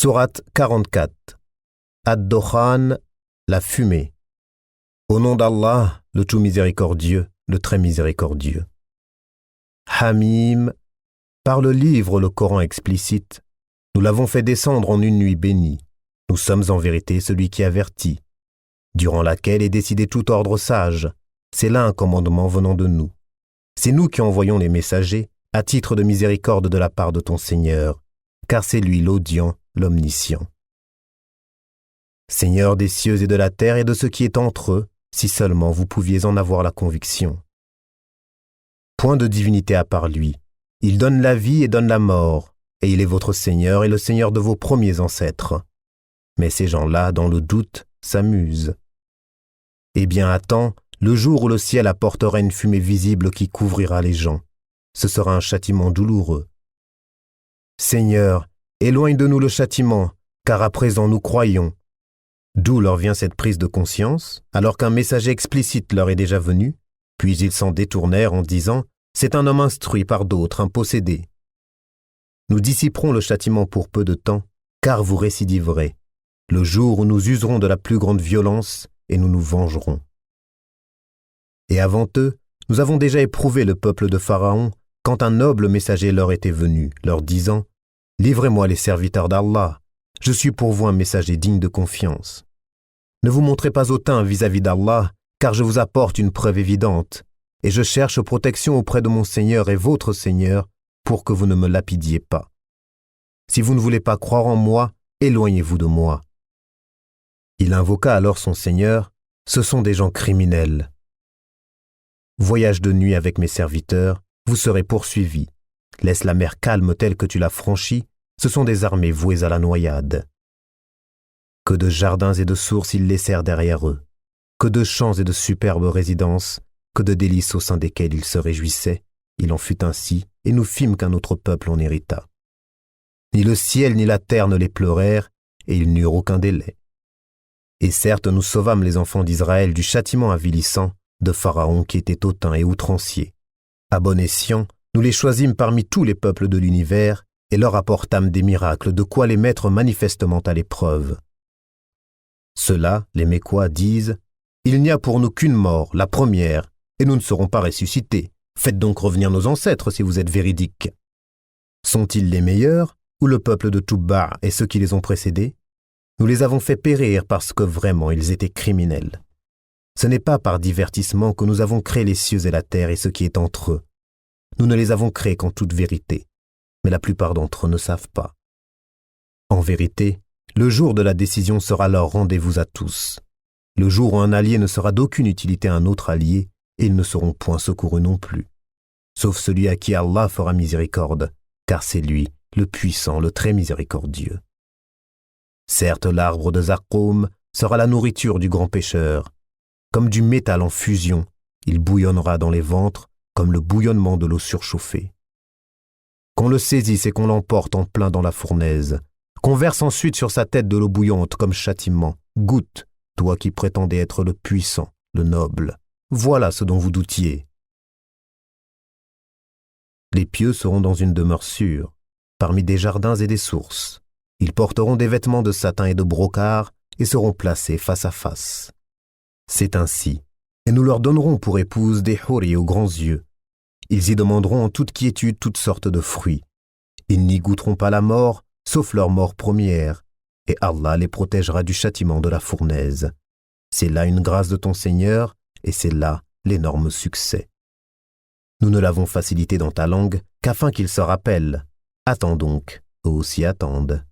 Sourate 44. Ad-Dokhan, la fumée. Au nom d'Allah, le tout miséricordieux, le très miséricordieux. Hamim, par le livre, le Coran explicite, nous l'avons fait descendre en une nuit bénie. Nous sommes en vérité celui qui avertit, durant laquelle est décidé tout ordre sage. C'est là un commandement venant de nous. C'est nous qui envoyons les messagers à titre de miséricorde de la part de ton Seigneur, car c'est lui l'audient, l'omniscient. Seigneur des cieux et de la terre et de ce qui est entre eux, si seulement vous pouviez en avoir la conviction. Point de divinité à part lui. Il donne la vie et donne la mort, et il est votre Seigneur et le Seigneur de vos premiers ancêtres. Mais ces gens-là, dans le doute, s'amusent. Eh bien, attends, le jour où le ciel apportera une fumée visible qui couvrira les gens. Ce sera un châtiment douloureux. Seigneur, éloigne de nous le châtiment, car à présent nous croyons. D'où leur vient cette prise de conscience, alors qu'un messager explicite leur est déjà venu, puis ils s'en détournèrent en disant « C'est un homme instruit par d'autres, un possédé. » Nous dissiperons le châtiment pour peu de temps, car vous récidiverez, le jour où nous userons de la plus grande violence et nous nous vengerons. Et avant eux, nous avons déjà éprouvé le peuple de Pharaon quand un noble messager leur était venu, leur disant « Livrez-moi les serviteurs d'Allah, je suis pour vous un messager digne de confiance. Ne vous montrez pas hautain vis-à-vis d'Allah, car je vous apporte une preuve évidente, et je cherche protection auprès de mon Seigneur et votre Seigneur pour que vous ne me lapidiez pas. Si vous ne voulez pas croire en moi, éloignez-vous de moi. » Il invoqua alors son Seigneur, « Ce sont des gens criminels. Voyage de nuit avec mes serviteurs, vous serez poursuivis. Laisse la mer calme telle que tu l'as franchie, ce sont des armées vouées à la noyade. Que de jardins et de sources ils laissèrent derrière eux, que de champs et de superbes résidences, que de délices au sein desquels ils se réjouissaient. Il en fut ainsi, et nous fîmes qu'un autre peuple en hérita. Ni le ciel ni la terre ne les pleurèrent, et ils n'eurent aucun délai. Et certes, nous sauvâmes les enfants d'Israël du châtiment avilissant de Pharaon qui était hautain et outrancier. À bon escient, nous les choisîmes parmi tous les peuples de l'univers, et leur apportâmes des miracles, de quoi les mettre manifestement à l'épreuve. Ceux-là, les Mécois, disent « Il n'y a pour nous qu'une mort, la première, et nous ne serons pas ressuscités. Faites donc revenir nos ancêtres si vous êtes véridiques. » Sont-ils les meilleurs, ou le peuple de Toubba et ceux qui les ont précédés? Nous les avons fait périr parce que vraiment ils étaient criminels. Ce n'est pas par divertissement que nous avons créé les cieux et la terre et ce qui est entre eux. Nous ne les avons créés qu'en toute vérité, mais la plupart d'entre eux ne savent pas. En vérité, le jour de la décision sera leur rendez-vous à tous. Le jour où un allié ne sera d'aucune utilité à un autre allié, et ils ne seront point secourus non plus. Sauf celui à qui Allah fera miséricorde, car c'est lui, le puissant, le très miséricordieux. Certes, l'arbre de Zaqqum sera la nourriture du grand pécheur. Comme du métal en fusion, il bouillonnera dans les ventres comme le bouillonnement de l'eau surchauffée. Qu'on le saisisse et qu'on l'emporte en plein dans la fournaise, qu'on verse ensuite sur sa tête de l'eau bouillante comme châtiment. Goûte, toi qui prétendais être le puissant, le noble. Voilà ce dont vous doutiez. Les pieux seront dans une demeure sûre, parmi des jardins et des sources. Ils porteront des vêtements de satin et de brocart et seront placés face à face. C'est ainsi, et nous leur donnerons pour épouses des houris aux grands yeux. Ils y demanderont en toute quiétude toutes sortes de fruits. Ils n'y goûteront pas la mort, sauf leur mort première, et Allah les protégera du châtiment de la fournaise. C'est là une grâce de ton Seigneur, et c'est là l'énorme succès. Nous ne l'avons facilité dans ta langue qu'afin qu'ils se rappellent. Attends donc, eux aussi attendent.